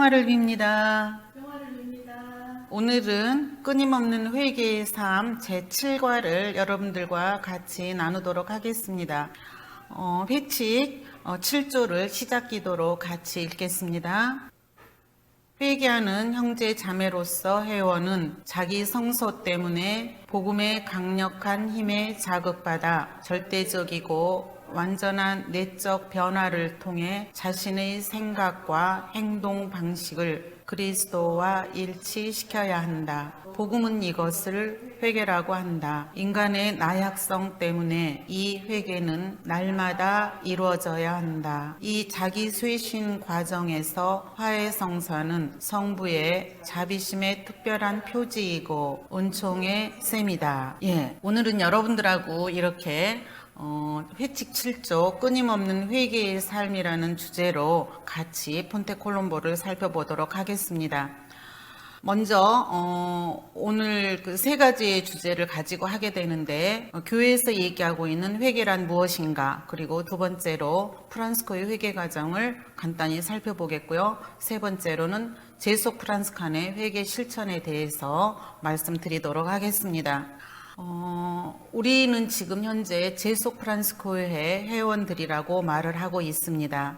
평화를 빕니다. 평화를 빕니다. 오늘은 끊임없는 회개의 삶 제7과를 여러분들과 같이 나누도록 하겠습니다. 회칙 7조를 시작 기도로 같이 읽겠습니다. 회개하는 형제 자매로서 회원은 자기 성소 때문에 복음의 강력한 힘에 자극받아 절대적이고 완전한 내적 변화를 통해 자신의 생각과 행동 방식을 그리스도와 일치시켜야 한다. 복음은 이것을 회개라고 한다. 인간의 나약성 때문에 이 회개는 날마다 이루어져야 한다. 이 자기 쇄신 과정에서 화해성사는 성부의 자비심의 특별한 표지이고 은총의 셈이다. 오늘은 여러분들하고 이렇게 회칙 7조 끊임없는 회개의 삶이라는 주제로 같이 폰테 콜롬보를 살펴보도록 하겠습니다. 먼저 오늘 그 세 가지의 주제를 가지고 하게 되는데 교회에서 얘기하고 있는 회개란 무엇인가, 그리고 두 번째로 프란스코의 회개 과정을 간단히 살펴보겠고요. 세 번째로는 제속 프란스칸의 회개 실천에 대해서 말씀드리도록 하겠습니다. 우리는 지금 현재 제속 프란스코회 회원들이라고 말을 하고 있습니다.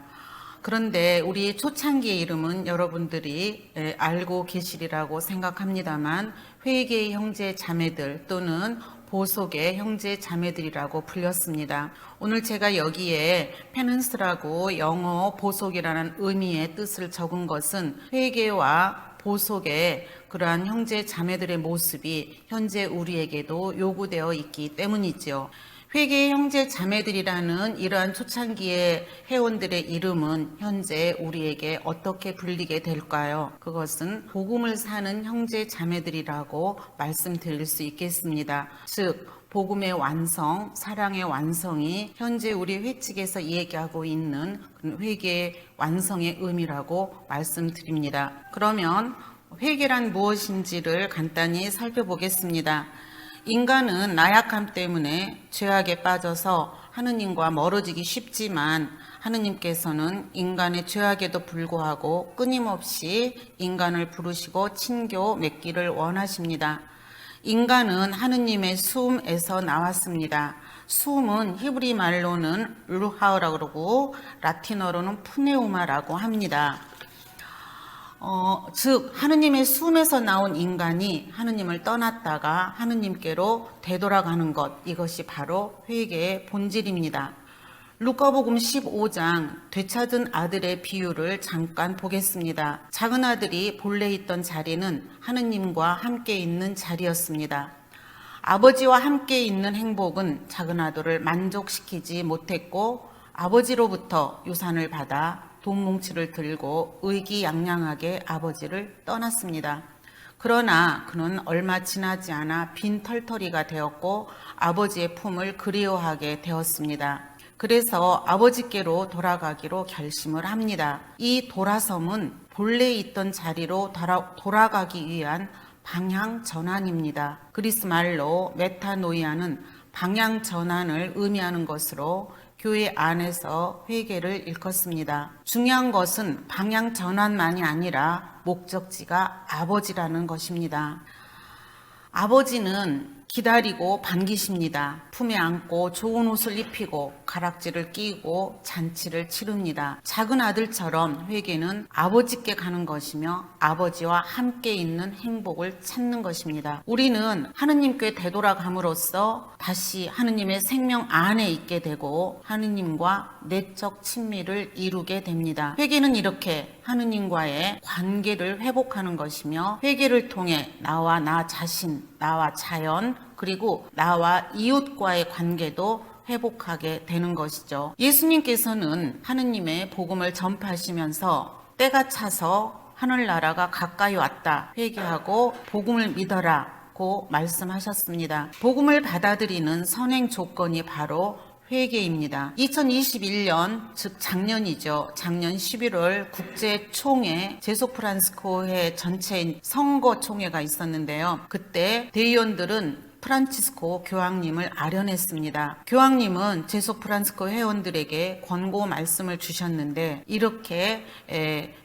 그런데 우리 초창기의 이름은 여러분들이 알고 계시리라고 생각합니다만 회개의 형제 자매들 또는 보속의 형제 자매들이라고 불렸습니다. 오늘 제가 여기에 페넌스라고 영어 보속이라는 의미의 뜻을 적은 것은 회개와 보속의 그러한 형제 자매들의 모습이 현재 우리에게도 요구되어 있기 때문이죠. 회개의 형제 자매들이라는 이러한 초창기의 회원들의 이름은 현재 우리에게 어떻게 불리게 될까요? 그것은 복음을 사는 형제 자매들이라고 말씀드릴 수 있겠습니다. 즉 복음의 완성, 사랑의 완성이 현재 우리 회칙에서 얘기하고 있는 회개의 완성의 의미라고 말씀드립니다. 그러면 회개란 무엇인지를 간단히 살펴보겠습니다. 인간은 나약함 때문에 죄악에 빠져서 하느님과 멀어지기 쉽지만 하느님께서는 인간의 죄악에도 불구하고 끊임없이 인간을 부르시고 친교 맺기를 원하십니다. 인간은 하느님의 수음에서 나왔습니다. 수음은 히브리 말로는 루하라고 그러고 라틴어로는 푸네우마라고 합니다. 즉 하느님의 수음에서 나온 인간이 하느님을 떠났다가 하느님께로 되돌아가는 것, 이것이 바로 회개의 본질입니다. 루카복음 15장 되찾은 아들의 비유를 잠깐 보겠습니다. 작은 아들이 본래 있던 자리는 하느님과 함께 있는 자리였습니다. 아버지와 함께 있는 행복은 작은 아들을 만족시키지 못했고 아버지로부터 유산을 받아 돈뭉치를 들고 의기양양하게 아버지를 떠났습니다. 그러나 그는 얼마 지나지 않아 빈 털터리가 되었고 아버지의 품을 그리워하게 되었습니다. 그래서 아버지께로 돌아가기로 결심을 합니다. 이 돌아섬은 본래 있던 자리로 돌아가기 위한 방향 전환입니다. 그리스 말로 메타노이아는 방향 전환을 의미하는 것으로 교회 안에서 회개를 일컫습니다. 중요한 것은 방향 전환만이 아니라 목적지가 아버지라는 것입니다. 아버지는 기다리고 반기십니다. 품에 안고 좋은 옷을 입히고 가락지를 끼고 잔치를 치릅니다. 작은 아들처럼 회개는 아버지께 가는 것이며 아버지와 함께 있는 행복을 찾는 것입니다. 우리는 하느님께 되돌아감으로써 다시 하느님의 생명 안에 있게 되고 하느님과 내적 친밀을 이루게 됩니다. 회개는 이렇게 하느님과의 관계를 회복하는 것이며 회개를 통해 나와 나 자신, 나와 자연, 그리고 나와 이웃과의 관계도 회복하게 되는 것이죠. 예수님께서는 하느님의 복음을 전파하시면서 때가 차서 하늘나라가 가까이 왔다, 회개하고 복음을 믿어라고 말씀하셨습니다. 복음을 받아들이는 선행 조건이 바로 회개입니다. 2021년, 즉 작년이죠. 작년 11월 국제총회 제속 프란스코회 전체인 선거총회가 있었는데요. 그때 대의원들은 프란치스코 교황님을 아련했습니다. 교황님은 제소 프란치스코 회원들에게 권고 말씀을 주셨는데 이렇게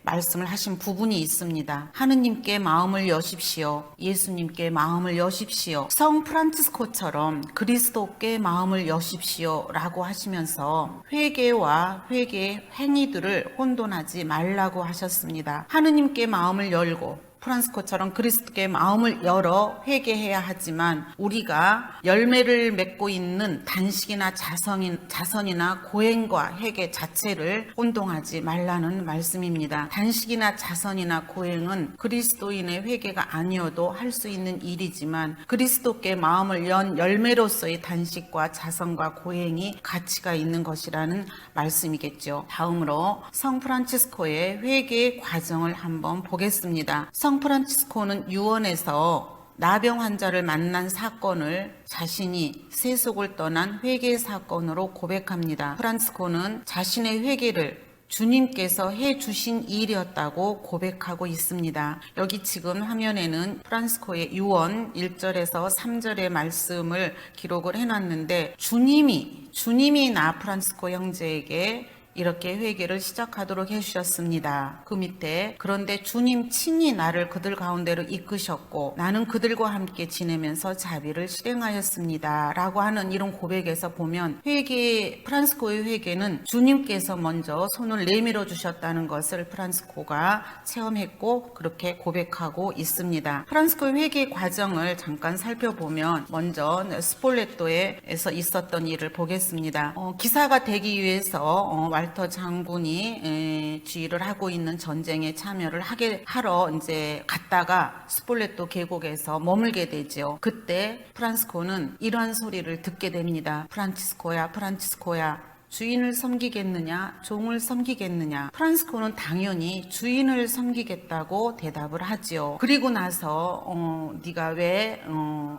말씀을 하신 부분이 있습니다. 하느님께 마음을 여십시오. 예수님께 마음을 여십시오. 성 프란치스코처럼 그리스도께 마음을 여십시오 라고 하시면서 회개와 회개 행위들을 혼돈하지 말라고 하셨습니다. 하느님께 마음을 열고 프란치스코처럼 그리스도께 마음을 열어 회개해야 하지만 우리가 열매를 맺고 있는 단식이나 자선이나 고행과 회개 자체를 혼동하지 말라는 말씀입니다. 단식이나 자선이나 고행은 그리스도인의 회개가 아니어도 할 수 있는 일이지만 그리스도께 마음을 연 열매로서의 단식과 자선과 고행이 가치가 있는 것이라는 말씀이겠죠. 다음으로 성 프란치스코의 회개의 과정을 한번 보겠습니다. 성 프란치스코는 유언에서 나병 환자를 만난 사건을 자신이 세속을 떠난 회개 사건으로 고백합니다. 프란치스코는 자신의 회개를 주님께서 해주신 일이었다고 고백하고 있습니다. 여기 지금 화면에는 프란치스코의 유언 1절에서 3절의 말씀을 기록을 해놨는데 주님이 나 프란치스코 형제에게 이렇게 회개를 시작하도록 해주셨습니다. 그 밑에 그런데 주님 친히 나를 그들 가운데로 이끄셨고 나는 그들과 함께 지내면서 자비를 실행하였습니다. 라고 하는 이런 고백에서 보면 프란치스코의 회개는 주님께서 먼저 손을 내밀어 주셨다는 것을 프란치스코가 체험했고 그렇게 고백하고 있습니다. 프란치스코의 회개 과정을 잠깐 살펴보면 먼저 스폴레토에서 있었던 일을 보겠습니다. 기사가 되기 위해서 왈터 장군이 지휘를 하고 있는 전쟁에 참여를 하러 이제 갔다가 스폴레토 계곡에서 머물게 되죠. 그때 프란치스코는 이러한 소리를 듣게 됩니다. 프란치스코야, 주인을 섬기겠느냐, 종을 섬기겠느냐. 프란치스코는 당연히 주인을 섬기겠다고 대답을 하지요. 그리고 나서 네가 왜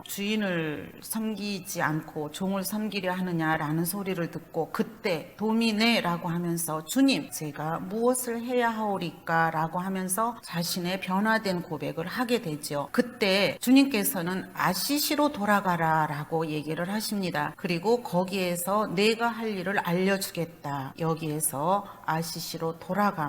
주인을 섬기지 않고 종을 섬기려 하느냐라는 소리를 듣고 그때 도미네라고 하면서 주님, 제가 무엇을 해야 하오리까? 라고 하면서 자신의 변화된 고백을 하게 되죠. 그때 주님께서는 아시시로 돌아가라 라고 얘기를 하십니다. 그리고 거기에서 내가 할 일을 알려주겠다. 여기에서 아시시로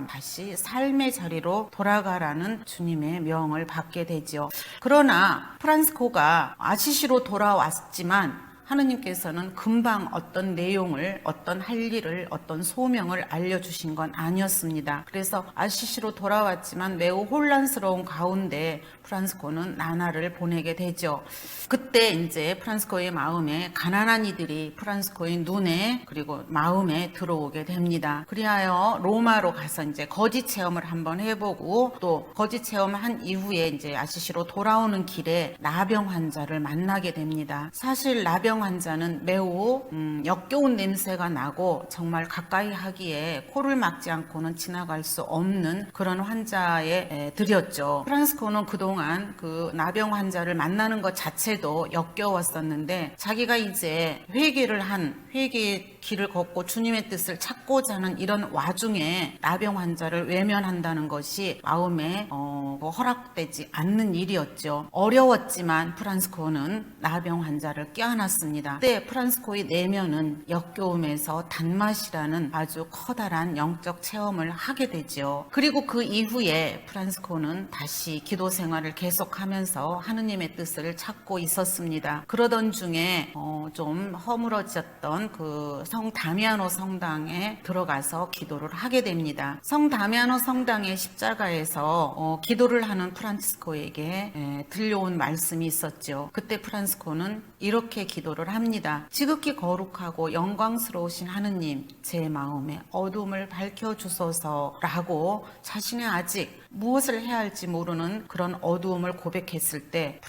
다시 삶의 자리로 돌아가라는 주님의 명을 받게 되죠. 그러나 프란치스코가 아시시로 돌아왔지만 하느님께서는 금방 어떤 내용을, 어떤 할 일을, 어떤 소명을 알려주신 건 아니었습니다. 그래서 아시시로 돌아왔지만 매우 혼란스러운 가운데 프란치스코는 나날을 보내게 되죠. 그때 이제 프란치스코의 마음에 가난한 이들이 프란치스코의 눈에 그리고 마음에 들어오게 됩니다. 그리하여 로마로 가서 이제 거짓 체험을 한번 해보고 또 거짓 체험한 이후에 이제 아시시로 돌아오는 길에 나병 환자를 만나게 됩니다. 사실 나병 환자는 매우 역겨운 냄새가 나고 정말 가까이 하기에 코를 막지 않고는 지나갈 수 없는 그런 환자에 들였죠. 프란치스코는 그동안 그 나병 환자를 만나는 것 자체도 역겨웠었는데 자기가 이제 회개의 길을 걷고 주님의 뜻을 찾고자 하는 이런 와중에 나병 환자를 외면한다는 것이 마음에 허락되지 않는 일이었죠. 어려웠지만 프란치스코는 나병 환자를 껴안았습니다. 그때 프란치스코의 내면은 역겨움에서 단맛이라는 아주 커다란 영적 체험을 하게 되죠. 그리고 그 이후에 프란치스코는 다시 기도 생활을 계속하면서 하느님의 뜻을 찾고 있었습니다. 그러던 중에 좀 허물어졌던 그 성 다미아노 성당에 들어가서 기도를 하게 됩니다. 성 다미아노 성당의 십자가에서 기도를 하는 프란치스코에게 들려온 말씀이 있었죠. 그때 프란치스코는 이렇게 기도를 합니다. 지극히 거룩하고 영광스러우신 하느님, 제 마음에 어둠을 밝혀주소서라고 자신의 아직 무엇을 해야 할지 모르는 그런 어두움을 고백했을 때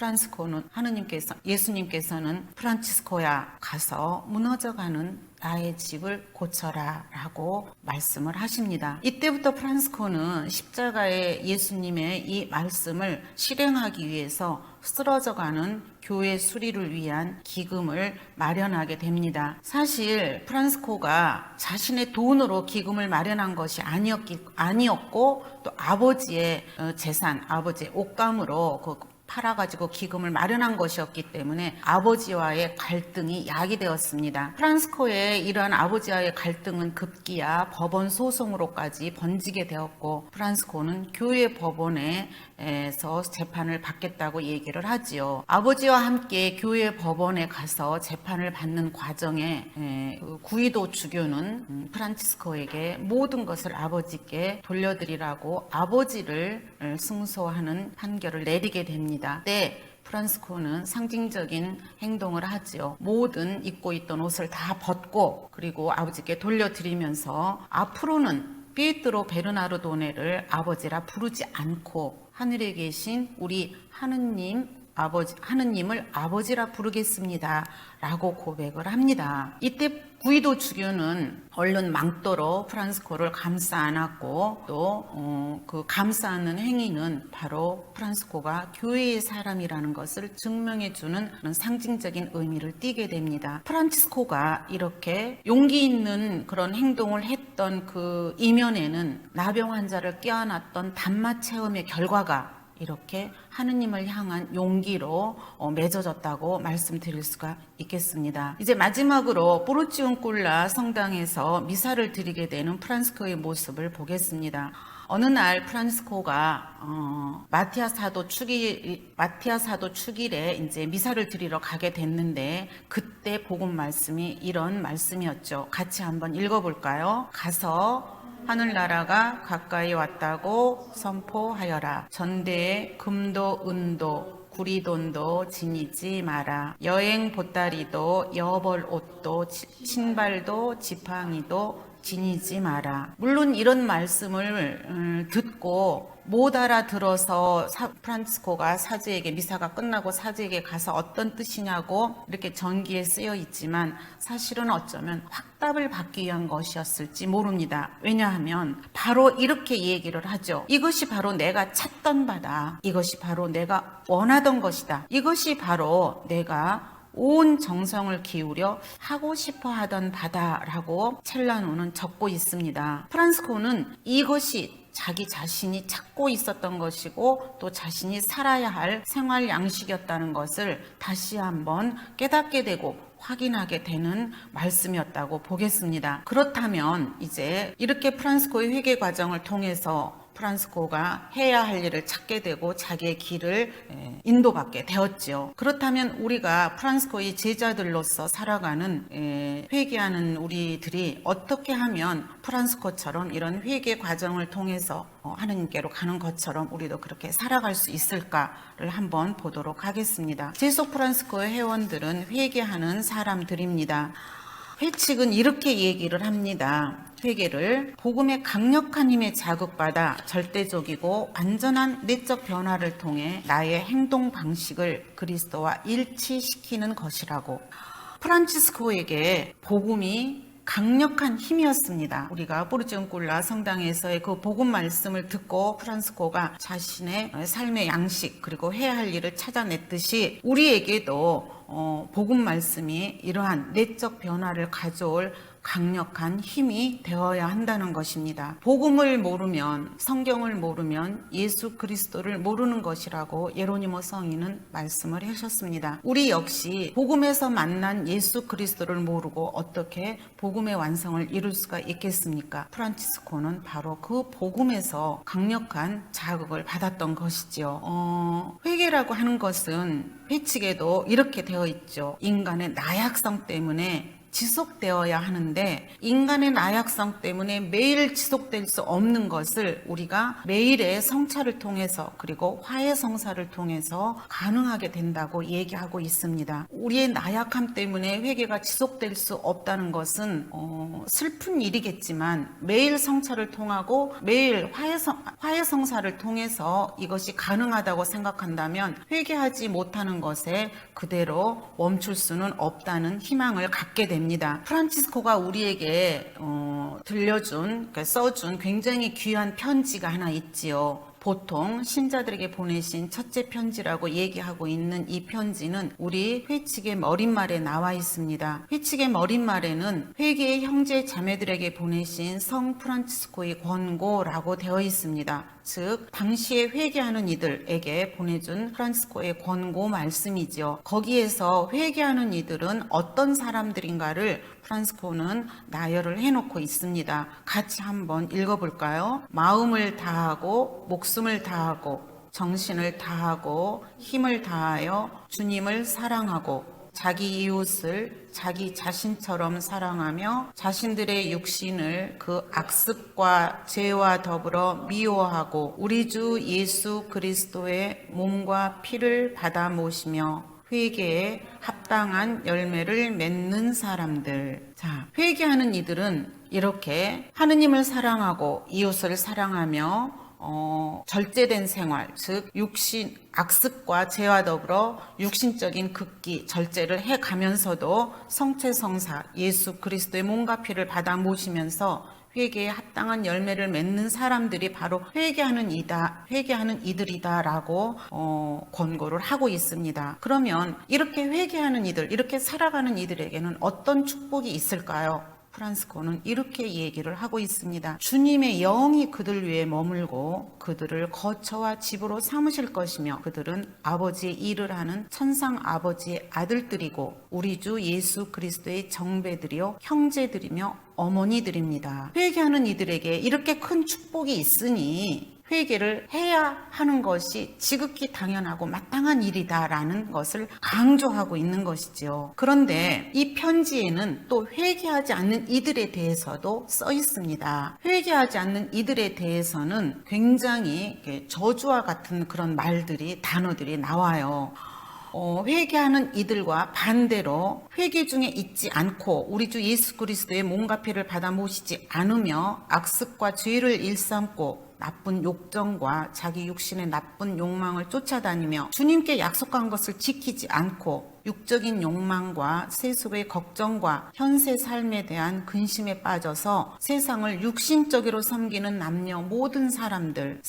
예수님께서는 프란치스코야, 가서 무너져가는 나의 집을 고쳐라 라고 말씀을 하십니다. 이때부터 프란치스코는 십자가의 예수님의 이 말씀을 실행하기 위해서 쓰러져가는 교회 수리를 위한 기금을 마련하게 됩니다. 사실 프란치스코가 자신의 돈으로 기금을 마련한 것이 아니었고 또 아버지의 재산, 아버지의 옷감으로 팔아가지고 기금을 마련한 것이었기 때문에 아버지와의 갈등이 야기되었습니다. 프란스코의 이러한 아버지와의 갈등은 급기야 법원 소송으로까지 번지게 되었고, 프란스코는 교회 법원에서 재판을 받겠다고 얘기를 하지요. 아버지와 함께 교회 법원에 가서 재판을 받는 과정에 그 구이도 주교는 프란치스코에게 모든 것을 아버지께 돌려드리라고 아버지를 승소하는 판결을 내리게 됩니다. 네. 프란스코는 상징적인 행동을 하지요. 모든 입고 있던 옷을 다 벗고 그리고 아버지께 돌려드리면서 앞으로는 피에트로 베르나르도네를 아버지라 부르지 않고 하늘에 계신 우리 하느님을 아버지라 부르겠습니다 라고 고백을 합니다. 이때 구이도 주교는 얼른 망토로 프란스코를 감싸 안았고 또 그 감싸는 행위는 바로 프란스코가 교회의 사람이라는 것을 증명해 주는 그런 상징적인 의미를 띠게 됩니다. 프란치스코가 이렇게 용기 있는 그런 행동을 했던 그 이면에는 나병 환자를 껴안았던 단맛 체험의 결과가 이렇게 하느님을 향한 용기로 맺어졌다고 말씀드릴 수가 있겠습니다. 이제 마지막으로 포르치온꿀라 성당에서 미사를 드리게 되는 프란스코의 모습을 보겠습니다. 어느 날 프란스코가 마티아 사도 축일에 이제 미사를 드리러 가게 됐는데 그때 복음 말씀이 이런 말씀이었죠. 같이 한번 읽어볼까요? 가서 하늘나라가 가까이 왔다고 선포하여라. 전대에 금도 은도 구리돈도 지니지 마라. 여행 보따리도 여벌 옷도 신발도 지팡이도 지니지 마라. 물론 이런 말씀을 듣고 못 알아들어서 프란치스코가 사제에게 미사가 끝나고 사제에게 가서 어떤 뜻이냐고 이렇게 전기에 쓰여 있지만 사실은 어쩌면 확답을 받기 위한 것이었을지 모릅니다. 왜냐하면 바로 이렇게 얘기를 하죠. 이것이 바로 내가 찾던 바다. 이것이 바로 내가 원하던 것이다. 이것이 바로 내가 온 정성을 기울여 하고 싶어 하던 바다라고 첼라노는 적고 있습니다. 프란스코는 이것이 자기 자신이 찾고 있었던 것이고 또 자신이 살아야 할 생활 양식이었다는 것을 다시 한번 깨닫게 되고 확인하게 되는 말씀이었다고 보겠습니다. 그렇다면 이제 이렇게 프란스코의 회개 과정을 통해서 프란스코가 해야 할 일을 찾게 되고 자기의 길을 인도받게 되었죠. 그렇다면 우리가 프란스코의 제자들로서 살아가는 회개하는 우리들이 어떻게 하면 프란스코처럼 이런 회개 과정을 통해서 하느님께로 가는 것처럼 우리도 그렇게 살아갈 수 있을까를 한번 보도록 하겠습니다. 제속 프란스코의 회원들은 회개하는 사람들입니다. 회칙은 이렇게 얘기를 합니다. 회개를 복음의 강력한 힘에 자극받아 절대적이고 완전한 내적 변화를 통해 나의 행동 방식을 그리스도와 일치시키는 것이라고. 프란치스코에게 복음이 강력한 힘이었습니다. 우리가 포르치온꿀라 성당에서의 그 복음 말씀을 듣고 프란스코가 자신의 삶의 양식 그리고 해야 할 일을 찾아냈듯이 우리에게도 복음 말씀이 이러한 내적 변화를 가져올 강력한 힘이 되어야 한다는 것입니다. 복음을 모르면, 성경을 모르면 예수 그리스도를 모르는 것이라고 예로니모 성인은 말씀을 하셨습니다. 우리 역시 복음에서 만난 예수 그리스도를 모르고 어떻게 복음의 완성을 이룰 수가 있겠습니까? 프란치스코는 바로 그 복음에서 강력한 자극을 받았던 것이죠. 회개라고 하는 것은 회칙에도 이렇게 되어 있죠. 인간의 나약성 때문에 지속되어야 하는데 인간의 나약성 때문에 매일 지속될 수 없는 것을 우리가 매일의 성찰을 통해서 그리고 화해 성사를 통해서 가능하게 된다고 얘기하고 있습니다. 우리의 나약함 때문에 회개가 지속될 수 없다는 것은 슬픈 일이겠지만 매일 성찰을 통하고 매일 화해 성사를 통해서 이것이 가능하다고 생각한다면 회개하지 못하는 것에 그대로 멈출 수는 없다는 희망을 갖게 됩니다. 프란치스코가 우리에게 써준 굉장히 귀한 편지가 하나 있지요. 보통 신자들에게 보내신 첫째 편지라고 얘기하고 있는 이 편지는 우리 회칙의 머릿말에 나와 있습니다. 회칙의 머릿말에는 회개의 형제 자매들에게 보내신 성 프란치스코의 권고라고 되어 있습니다. 즉 당시에 회개하는 이들에게 보내준 프란치스코의 권고 말씀이죠. 거기에서 회개하는 이들은 어떤 사람들인가를 프란치스코는 나열을 해놓고 있습니다. 같이 한번 읽어볼까요? 마음을 다하고 목숨을 다하고 정신을 다하고 힘을 다하여 주님을 사랑하고 자기 이웃을 자기 자신처럼 사랑하며 자신들의 육신을 그 악습과 죄와 더불어 미워하고 우리 주 예수 그리스도의 몸과 피를 받아 모시며 회개에 합당한 열매를 맺는 사람들. 자, 회개하는 이들은 이렇게 하느님을 사랑하고 이웃을 사랑하며 절제된 생활, 즉 육신, 악습과 죄와 더불어 육신적인 극기, 절제를 해가면서도 성체성사, 예수 그리스도의 몸과 피를 받아 모시면서 회개에 합당한 열매를 맺는 사람들이 바로 회개하는 이들이다라고 권고를 하고 있습니다. 그러면 이렇게 회개하는 이들, 이렇게 살아가는 이들에게는 어떤 축복이 있을까요? 프란치스코는 이렇게 얘기를 하고 있습니다. 주님의 영이 그들 위에 머물고 그들을 거처와 집으로 삼으실 것이며 그들은 아버지의 일을 하는 천상 아버지의 아들들이고 우리 주 예수 그리스도의 정배들이요 형제들이며 어머니들입니다. 회개하는 이들에게 이렇게 큰 축복이 있으니 회개를 해야 하는 것이 지극히 당연하고 마땅한 일이다라는 것을 강조하고 있는 것이지요. 그런데 이 편지에는 또 회개하지 않는 이들에 대해서도 써 있습니다. 회개하지 않는 이들에 대해서는 굉장히 저주와 같은 그런 말들이, 단어들이 나와요. 회개하는 이들과 반대로 회개 중에 있지 않고 우리 주 예수 그리스도의 몸과 피를 받아 모시지 않으며 악습과 죄를 일삼고 나쁜 욕정과 자기 육신의 나쁜 욕망을 쫓아다니며 주님께 약속한 것을 지키지 않고 육적인 욕망과 세속의 걱정과 현세 삶에 대한 근심에 빠져서 세상을 육신적으로 섬기는 남녀 모든 사람들,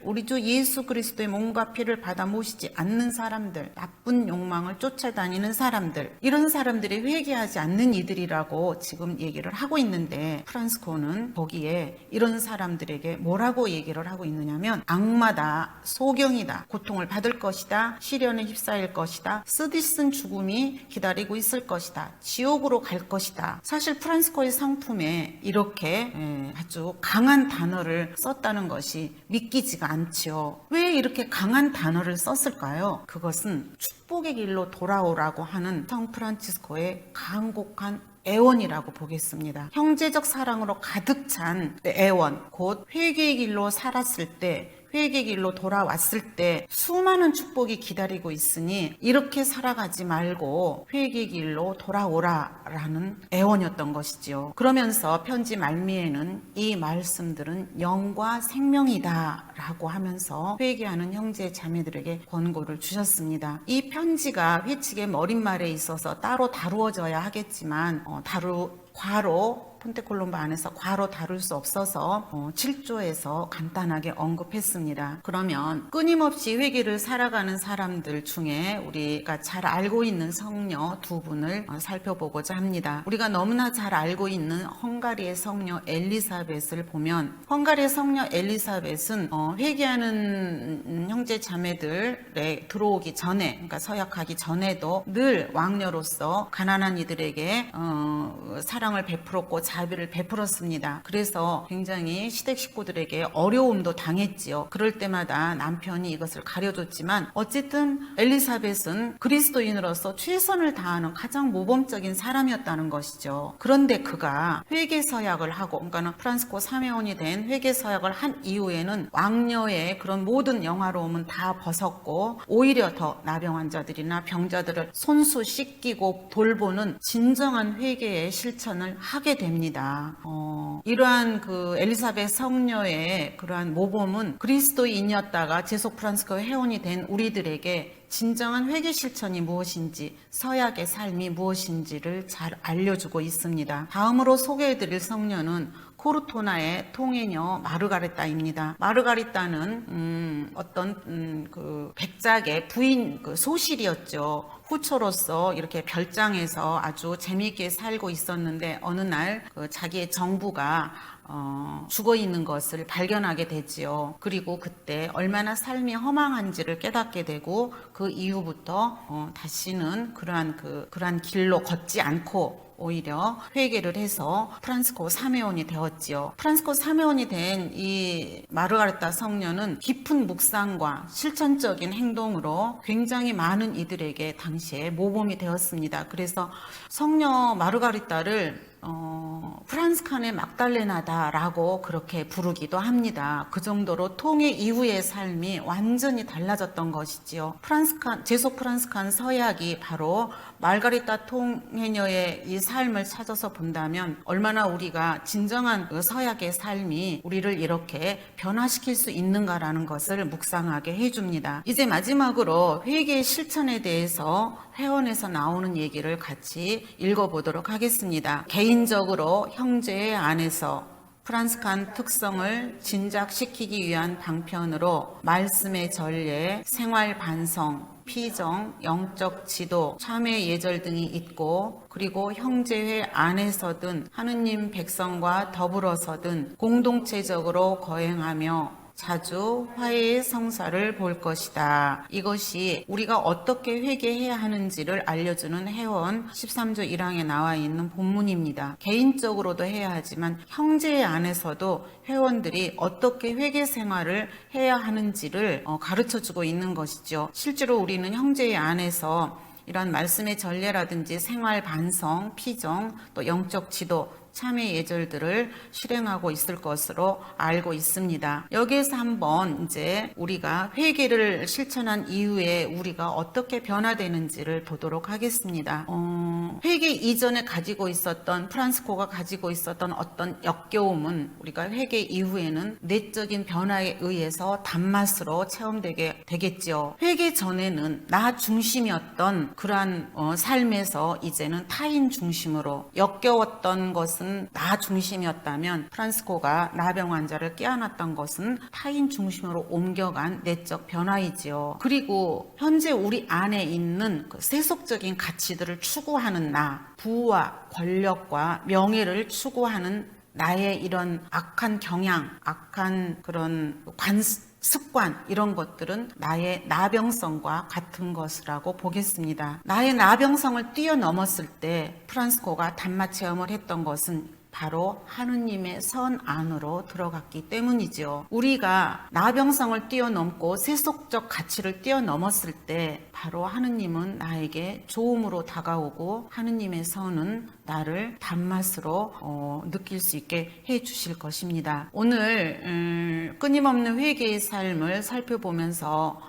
우리 주 예수 그리스도의 몸과 피를 받아 모시지 않는 사람들, 나쁜 욕망을 쫓아다니는 사람들, 이런 사람들이 회개하지 않는 이들이라고 지금 얘기를 하고 있는데 프란치스코는 거기에 이런 사람들에게 뭐라고 얘기를 하고 있느냐면 악마다, 소경이다, 고통을 받을 것이다, 시련에 휩싸일 것이다, 쓰디쓴 죽음이 기다리고 있을 것이다, 지옥으로 갈 것이다. 사실 프란치스코의 상품에 이렇게 아주 강한 단어를 썼다는 것이 믿기지가 않지요. 왜 이렇게 강한 단어를 썼을까요? 그것은 축복의 길로 돌아오라고 하는 성 프란치스코의 간곡한 애원이라고 보겠습니다. 형제적 사랑으로 가득 찬 애원, 곧 회개의 길로 살았을 때, 회개의 길로 돌아왔을 때 수많은 축복이 기다리고 있으니 이렇게 살아가지 말고 회개의 길로 돌아오라라는 애원이었던 것이지요. 그러면서 편지 말미에는 이 말씀들은 영과 생명이다라고 하면서 회개하는 형제 자매들에게 권고를 주셨습니다. 이 편지가 회칙의 머릿말에 있어서 따로 다루어져야 하겠지만 과로 폰테콜롬바 안에서 과로 다룰 수 없어서 7조에서 간단하게 언급했습니다. 그러면 끊임없이 회개를 살아가는 사람들 중에 우리가 잘 알고 있는 성녀 두 분을 살펴보고자 합니다. 우리가 너무나 잘 알고 있는 헝가리의 성녀 엘리사벳을 보면 헝가리의 성녀 엘리사벳은 회개하는 형제 자매들에 들어오기 전에, 그러니까 서약하기 전에도 늘 왕녀로서 가난한 이들에게 사랑을 베풀었고 자비를 베풀었습니다. 그래서 굉장히 시댁 식구들에게 어려움도 당했지요. 그럴 때마다 남편이 이것을 가려줬지만 어쨌든 엘리사벳은 그리스도인으로서 최선을 다하는 가장 모범적인 사람이었다는 것이죠. 그런데 그가 회개 서약을 하고, 그러니까 프란치스코 사매원이 된 회개 서약을 한 이후에는 왕녀의 그런 모든 영화로움은 다 벗었고 오히려 더 나병 환자들이나 병자들을 손수 씻기고 돌보는 진정한 회개의 실천을 하게 됩니다. 이러한 그 엘리사벳 성녀의 그러한 모범은 그리스도인이었다가 제속 프란치스코의 회원이 된 우리들에게 진정한 회개 실천이 무엇인지, 서약의 삶이 무엇인지를 잘 알려주고 있습니다. 다음으로 소개해드릴 성녀는 코르토나의 통해녀 마르가리따입니다. 마르가리따는 그 백작의 부인 그 소실이었죠. 후초로서 이렇게 별장에서 아주 재미있게 살고 있었는데 어느 날 그 자기의 정부가 죽어 있는 것을 발견하게 되지요. 그리고 그때 얼마나 삶이 허망한지를 깨닫게 되고 그 이후부터 다시는 그러한 길로 걷지 않고 오히려 회개를 해서 프란치스코 사메온이 되었지요. 프란치스코 사메온이 된 이 마르가레타 성녀는 깊은 묵상과 실천적인 행동으로 굉장히 많은 이들에게 당시에 모범이 되었습니다. 그래서 성녀 마르가리타를 프란스칸의 막달레나다라고 그렇게 부르기도 합니다. 그 정도로 통일 이후의 삶이 완전히 달라졌던 것이지요. 제속 프란스칸 서약이 바로 말가리타 통해녀의 이 삶을 찾아서 본다면 얼마나 우리가 진정한 그 서약의 삶이 우리를 이렇게 변화시킬 수 있는가라는 것을 묵상하게 해줍니다. 이제 마지막으로 회개의 실천에 대해서 회원에서 나오는 얘기를 같이 읽어보도록 하겠습니다. 개인적으로 형제 안에서 프란스칸 특성을 진작시키기 위한 방편으로 말씀의 전례, 생활 반성, 피정, 영적 지도, 참회 예절 등이 있고 그리고 형제회 안에서든 하느님 백성과 더불어서든 공동체적으로 거행하며 자주 화해의 성사를 볼 것이다. 이것이 우리가 어떻게 회개해야 하는지를 알려주는 회원 13조 1항에 나와 있는 본문입니다. 개인적으로도 해야 하지만 형제 안에서도 회원들이 어떻게 회개 생활을 해야 하는지를 가르쳐주고 있는 것이죠. 실제로 우리는 형제 안에서 이런 말씀의 전례라든지 생활 반성, 피정, 또 영적 지도, 참회 예절들을 실행하고 있을 것으로 알고 있습니다. 여기에서 한번 이제 우리가 회개를 실천한 이후에 우리가 어떻게 변화되는지를 보도록 하겠습니다. 회개 이전에 가지고 있었던 프란치스코가 가지고 있었던 어떤 역겨움은 우리가 회개 이후에는 내적인 변화에 의해서 단맛으로 체험되게 되겠죠. 회개 전에는 나 중심이었던 그러한 삶에서 이제는 타인 중심으로 역겨웠던 것은 나 중심이었다면 프란치스코가 나병 환자를 깨어났던 것은 타인 중심으로 옮겨간 내적 변화이지요. 그리고 현재 우리 안에 있는 그 세속적인 가치들을 추구하는 나, 부와 권력과 명예를 추구하는 나의 이런 악한 경향, 악한 그런 습관 이런 것들은 나의 나병성과 같은 것이라고 보겠습니다. 나의 나병성을 뛰어넘었을 때 프란치스코가 단맛 체험을 했던 것은 바로 하느님의 선 안으로 들어갔기 때문이죠. 우리가 나병성을 뛰어넘고 세속적 가치를 뛰어넘었을 때 바로 하느님은 나에게 좋음으로 다가오고 하느님의 선은 나를 단맛으로 느낄 수 있게 해 주실 것입니다. 오늘 끊임없는 회개의 삶을 살펴보면서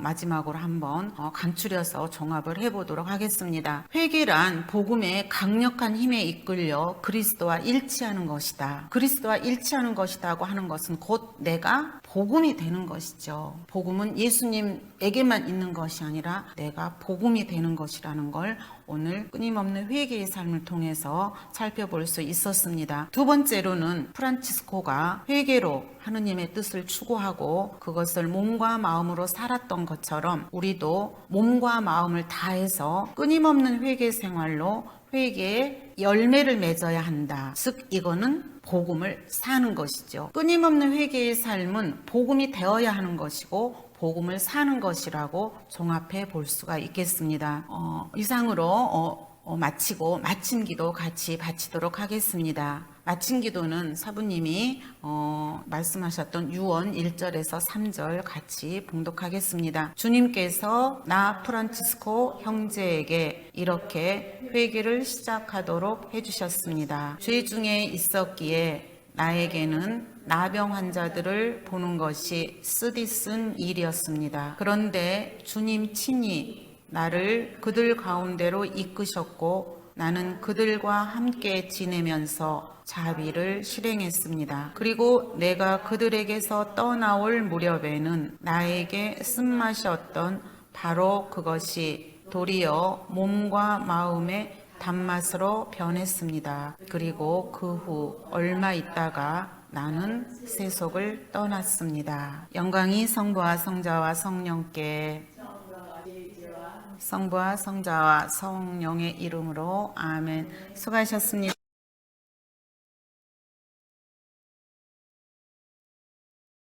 마지막으로 한번 간추려서 종합을 해보도록 하겠습니다. 회개란 복음의 강력한 힘에 이끌려 그리스도와 일치하는 것이다. 그리스도와 일치하는 것이라고 하는 것은 곧 내가 복음이 되는 것이죠. 복음은 예수님에게만 있는 것이 아니라 내가 복음이 되는 것이라는 걸 오늘 끊임없는 회개의 삶을 통해서 살펴볼 수 있었습니다. 두 번째로는 프란치스코가 회개로 하느님의 뜻을 추구하고 그것을 몸과 마음으로 살았던 것처럼 우리도 몸과 마음을 다해서 끊임없는 회개 생활로 회개의 열매를 맺어야 한다. 즉 이거는 복음을 사는 것이죠. 끊임없는 회개의 삶은 복음이 되어야 하는 것이고 복음을 사는 것이라고 종합해 볼 수가 있겠습니다. 이상으로 마치고 마침 기도 같이 바치도록 하겠습니다. 마침 기도는 사부님이 말씀하셨던 유언 1절에서 3절 같이 봉독하겠습니다. 주님께서 나 프란치스코 형제에게 이렇게 회개를 시작하도록 해주셨습니다. 죄 중에 있었기에 나에게는 나병 환자들을 보는 것이 쓰디쓴 일이었습니다. 그런데 주님 친히 나를 그들 가운데로 이끄셨고 나는 그들과 함께 지내면서 자비를 실행했습니다. 그리고 내가 그들에게서 떠나올 무렵에는 나에게 쓴맛이 었던 바로 그것이 도리어 몸과 마음의 단맛으로 변했습니다. 그리고 그 후 얼마 있다가 나는 세속을 떠났습니다. 영광이 성부와 성자와 성령께 성부와 성자와 성령의 이름으로 아멘. 수고하셨습니다.